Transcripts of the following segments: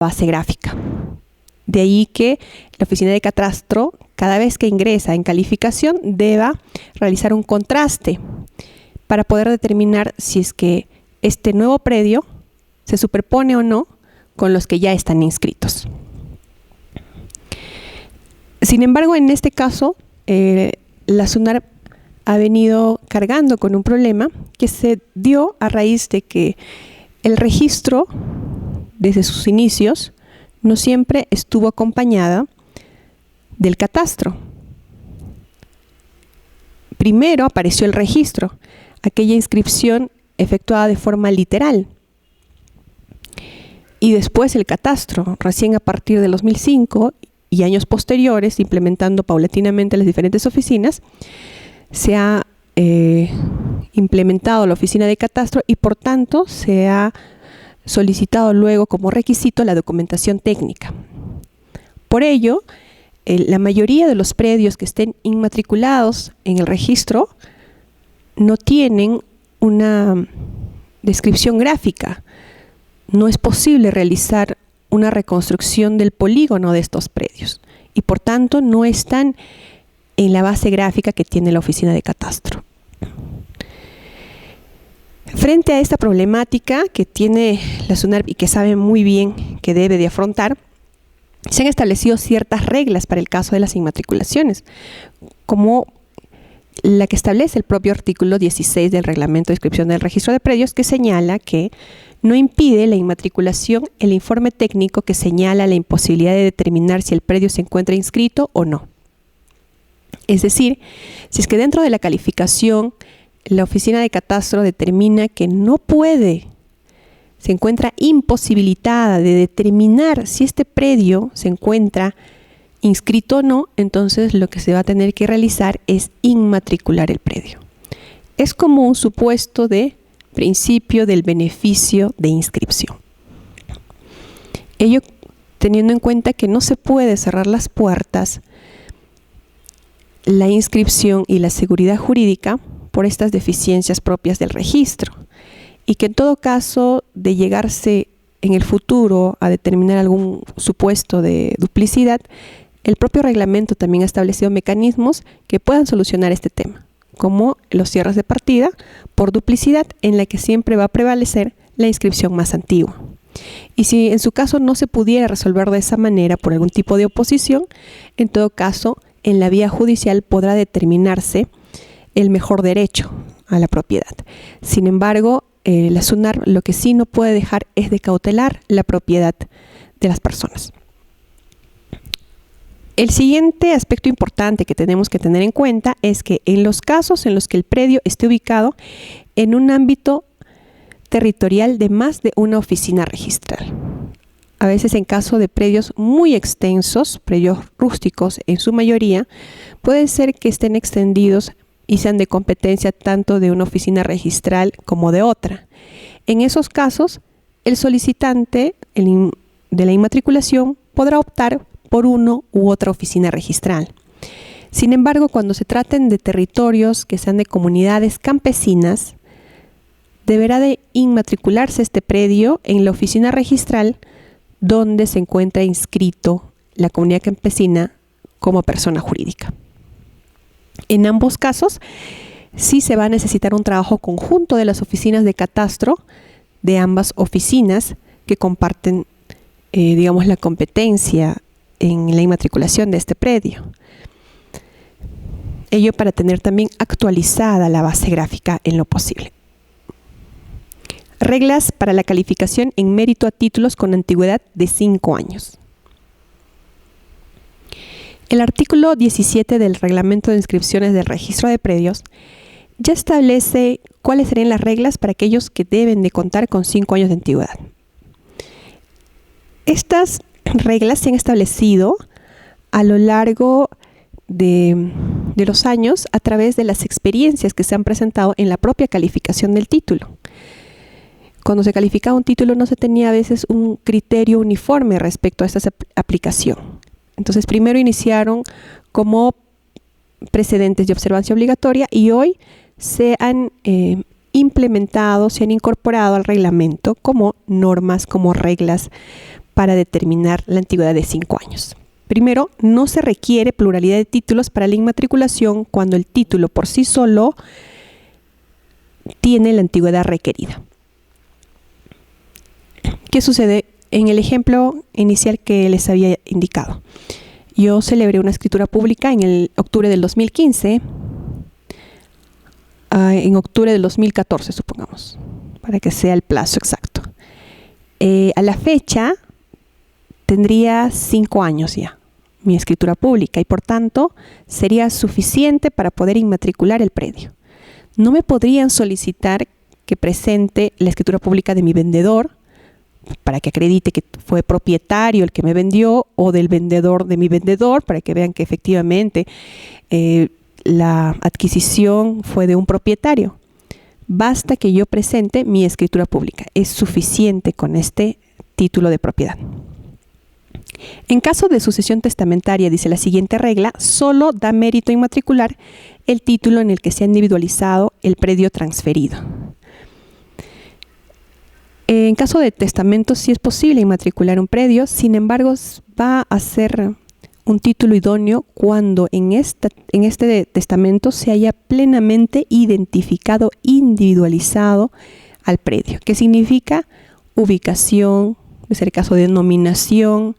base gráfica. De ahí que la oficina de catastro, cada vez que ingresa en calificación, deba realizar un contraste para poder determinar si es que este nuevo predio se superpone o no con los que ya están inscritos. Sin embargo, en este caso, la SUNARP ha venido cargando con un problema que se dio a raíz de que el registro, desde sus inicios, no siempre estuvo acompañada del catastro. Primero apareció el registro, aquella inscripción efectuada de forma literal, y después el catastro, recién a partir del 2005 y años posteriores, implementando paulatinamente las diferentes oficinas, se ha implementado la oficina de catastro y por tanto se ha solicitado luego como requisito la documentación técnica. Por ello, la mayoría de los predios que estén inmatriculados en el registro no tienen una descripción gráfica. No es posible realizar una reconstrucción del polígono de estos predios y por tanto no están en la base gráfica que tiene la oficina de catastro. Frente a esta problemática que tiene la SUNARP y que sabe muy bien que debe de afrontar, se han establecido ciertas reglas para el caso de las inmatriculaciones, como la que establece el propio artículo 16 del Reglamento de Inscripción del Registro de Predios, que señala que no impide la inmatriculación el informe técnico que señala la imposibilidad de determinar si el predio se encuentra inscrito o no. Es decir, si es que dentro de la calificación la oficina de catastro determina que no puede, se encuentra imposibilitada de determinar si este predio se encuentra inscrito o no, entonces lo que se va a tener que realizar es inmatricular el predio. Es como un supuesto de principio del beneficio de inscripción. Ello teniendo en cuenta que no se puede cerrar las puertas, la inscripción y la seguridad jurídica por estas deficiencias propias del registro, y que en todo caso de llegarse en el futuro a determinar algún supuesto de duplicidad, el propio reglamento también ha establecido mecanismos que puedan solucionar este tema, como los cierres de partida por duplicidad, en la que siempre va a prevalecer la inscripción más antigua. Y si en su caso no se pudiera resolver de esa manera por algún tipo de oposición, en todo caso en la vía judicial podrá determinarse el mejor derecho a la propiedad. Sin embargo, la SUNARP lo que sí no puede dejar es de cautelar la propiedad de las personas. El siguiente aspecto importante que tenemos que tener en cuenta es que en los casos en los que el predio esté ubicado en un ámbito territorial de más de una oficina registral, a veces en caso de predios muy extensos, predios rústicos en su mayoría, puede ser que estén extendidos y sean de competencia tanto de una oficina registral como de otra. En esos casos, el solicitante de la inmatriculación podrá optar por uno u otra oficina registral. Sin embargo, cuando se traten de territorios que sean de comunidades campesinas, deberá de inmatricularse este predio en la oficina registral donde se encuentra inscrito la comunidad campesina como persona jurídica. En ambos casos, sí se va a necesitar un trabajo conjunto de las oficinas de catastro de ambas oficinas que comparten, la competencia en la inmatriculación de este predio. Ello para tener también actualizada la base gráfica en lo posible. Reglas para la calificación en mérito a títulos con antigüedad de 5 años. El artículo 17 del Reglamento de Inscripciones del Registro de Predios ya establece cuáles serían las reglas para aquellos que deben de contar con 5 años de antigüedad. Estas reglas se han establecido a lo largo de los años a través de las experiencias que se han presentado en la propia calificación del título. Cuando se calificaba un título no se tenía a veces un criterio uniforme respecto a esta aplicación. Entonces primero iniciaron como precedentes de observancia obligatoria y hoy se han implementado, se han incorporado al reglamento como normas, como reglas para determinar la antigüedad de 5 años. Primero, no se requiere pluralidad de títulos para la inmatriculación cuando el título por sí solo tiene la antigüedad requerida. ¿Qué sucede? En el ejemplo inicial que les había indicado, yo celebré una escritura pública en el octubre del 2015, en octubre del 2014, supongamos, para que sea el plazo exacto. A la fecha tendría 5 años ya mi escritura pública y por tanto sería suficiente para poder inmatricular el predio. No me podrían solicitar que presente la escritura pública de mi vendedor para que acredite que fue propietario el que me vendió, o del vendedor de mi vendedor para que vean que efectivamente la adquisición fue de un propietario. Basta que yo presente mi escritura pública. Es suficiente con este título de propiedad. En caso de sucesión testamentaria, dice la siguiente regla, solo da mérito inmatricular el título en el que se ha individualizado el predio transferido. En caso de testamento sí es posible inmatricular un predio, sin embargo va a ser un título idóneo cuando en este testamento se haya plenamente identificado, individualizado al predio. ¿Qué significa? Ubicación, es el caso de denominación,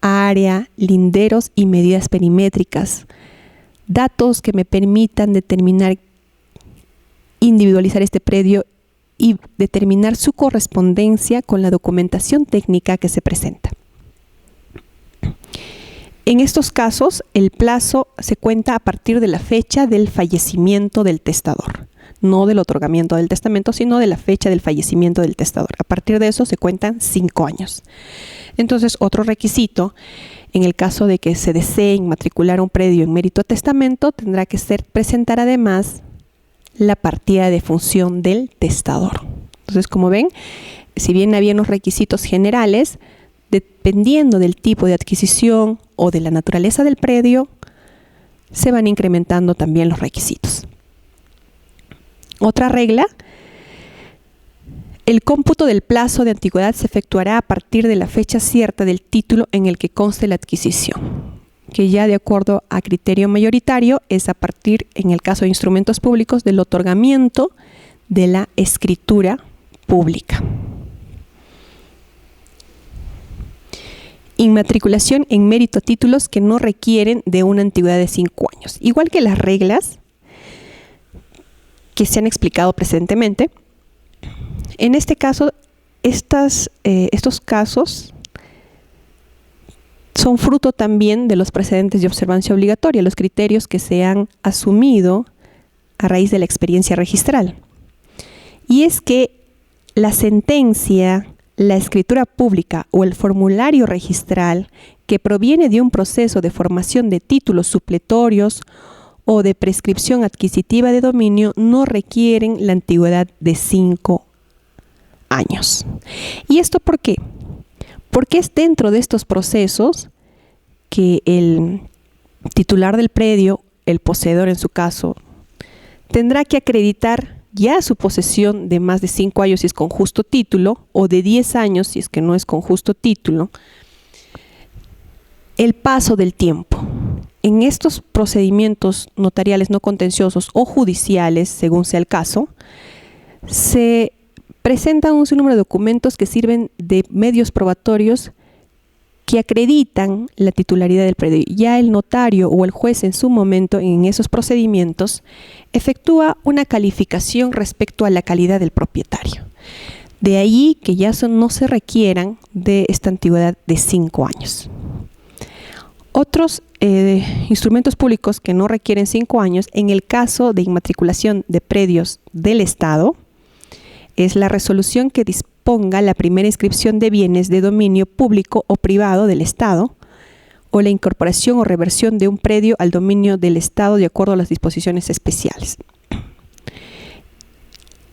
área, linderos y medidas perimétricas. Datos que me permitan determinar, individualizar este predio y determinar su correspondencia con la documentación técnica que se presenta. En estos casos, el plazo se cuenta a partir de la fecha del fallecimiento del testador, no del otorgamiento del testamento, sino de la fecha del fallecimiento del testador. A partir de eso se cuentan 5 años. Entonces, otro requisito, en el caso de que se desee inmatricular un predio en mérito a testamento, tendrá que presentar además la partida de función del testador. Entonces, como ven, si bien había unos requisitos generales, dependiendo del tipo de adquisición o de la naturaleza del predio, se van incrementando también los requisitos. Otra regla, el cómputo del plazo de antigüedad se efectuará a partir de la fecha cierta del título en el que conste la adquisición, que ya de acuerdo a criterio mayoritario es a partir, en el caso de instrumentos públicos, del otorgamiento de la escritura pública. Inmatriculación en mérito a títulos que no requieren de una antigüedad de 5 años. Igual que las reglas que se han explicado presentemente, en este caso, estos casos son fruto también de los precedentes de observancia obligatoria, los criterios que se han asumido a raíz de la experiencia registral. Y es que la sentencia, la escritura pública o el formulario registral que proviene de un proceso de formación de títulos supletorios o de prescripción adquisitiva de dominio no requieren la antigüedad de 5 años. ¿Y esto por qué? Porque es dentro de estos procesos que el titular del predio, el poseedor en su caso, tendrá que acreditar ya su posesión de más de 5 años si es con justo título, o de 10 años si es que no es con justo título, el paso del tiempo. En estos procedimientos notariales no contenciosos o judiciales, según sea el caso, se presentan un sinnúmero de documentos que sirven de medios probatorios que acreditan la titularidad del predio. Ya el notario o el juez en su momento, en esos procedimientos, efectúa una calificación respecto a la calidad del propietario. De ahí que ya no se requieran de esta antigüedad de 5 años. Otros instrumentos públicos que no requieren 5 años, en el caso de inmatriculación de predios del Estado, es la resolución que disponga la primera inscripción de bienes de dominio público o privado del Estado, o la incorporación o reversión de un predio al dominio del Estado de acuerdo a las disposiciones especiales.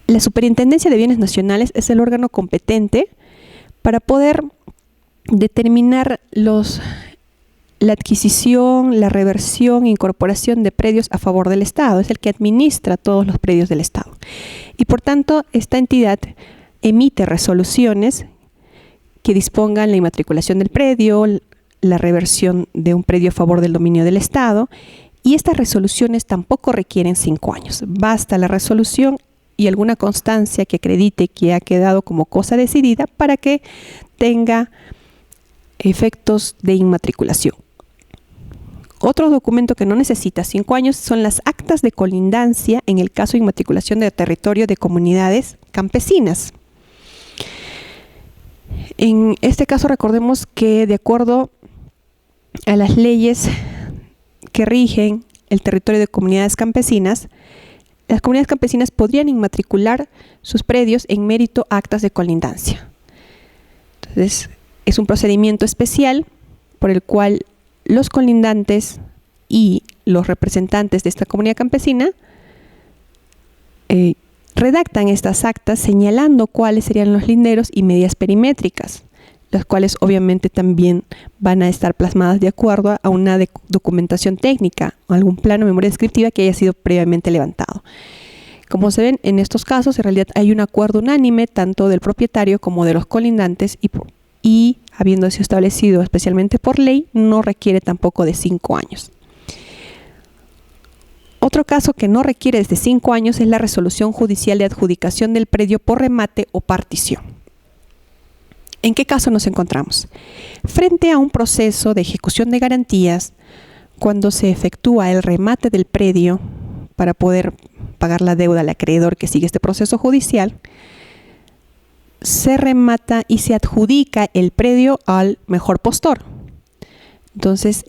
La Superintendencia de Bienes Nacionales es el órgano competente para poder determinar la adquisición, la reversión e incorporación de predios a favor del Estado. Es el que administra todos los predios del Estado. Y por tanto, esta entidad emite resoluciones que dispongan la inmatriculación del predio, la reversión de un predio a favor del dominio del Estado, y estas resoluciones tampoco requieren 5 años. Basta la resolución y alguna constancia que acredite que ha quedado como cosa decidida para que tenga efectos de inmatriculación. Otro documento que no necesita 5 años son las actas de colindancia en el caso de inmatriculación de territorio de comunidades campesinas. En este caso recordemos que de acuerdo a las leyes que rigen el territorio de comunidades campesinas, las comunidades campesinas podrían inmatricular sus predios en mérito a actas de colindancia. Entonces, es un procedimiento especial por el cual los colindantes y los representantes de esta comunidad campesina redactan estas actas señalando cuáles serían los linderos y medidas perimétricas, las cuales obviamente también van a estar plasmadas de acuerdo a una documentación técnica o algún plano de memoria descriptiva que haya sido previamente levantado. Como se ven, en estos casos en realidad hay un acuerdo unánime tanto del propietario como de los colindantes y habiéndose establecido especialmente por ley, no requiere tampoco de 5 años. Otro caso que no requiere de 5 años es la resolución judicial de adjudicación del predio por remate o partición. ¿En qué caso nos encontramos? Frente a un proceso de ejecución de garantías, cuando se efectúa el remate del predio para poder pagar la deuda al acreedor que sigue este proceso judicial, se remata y se adjudica el predio al mejor postor. Entonces,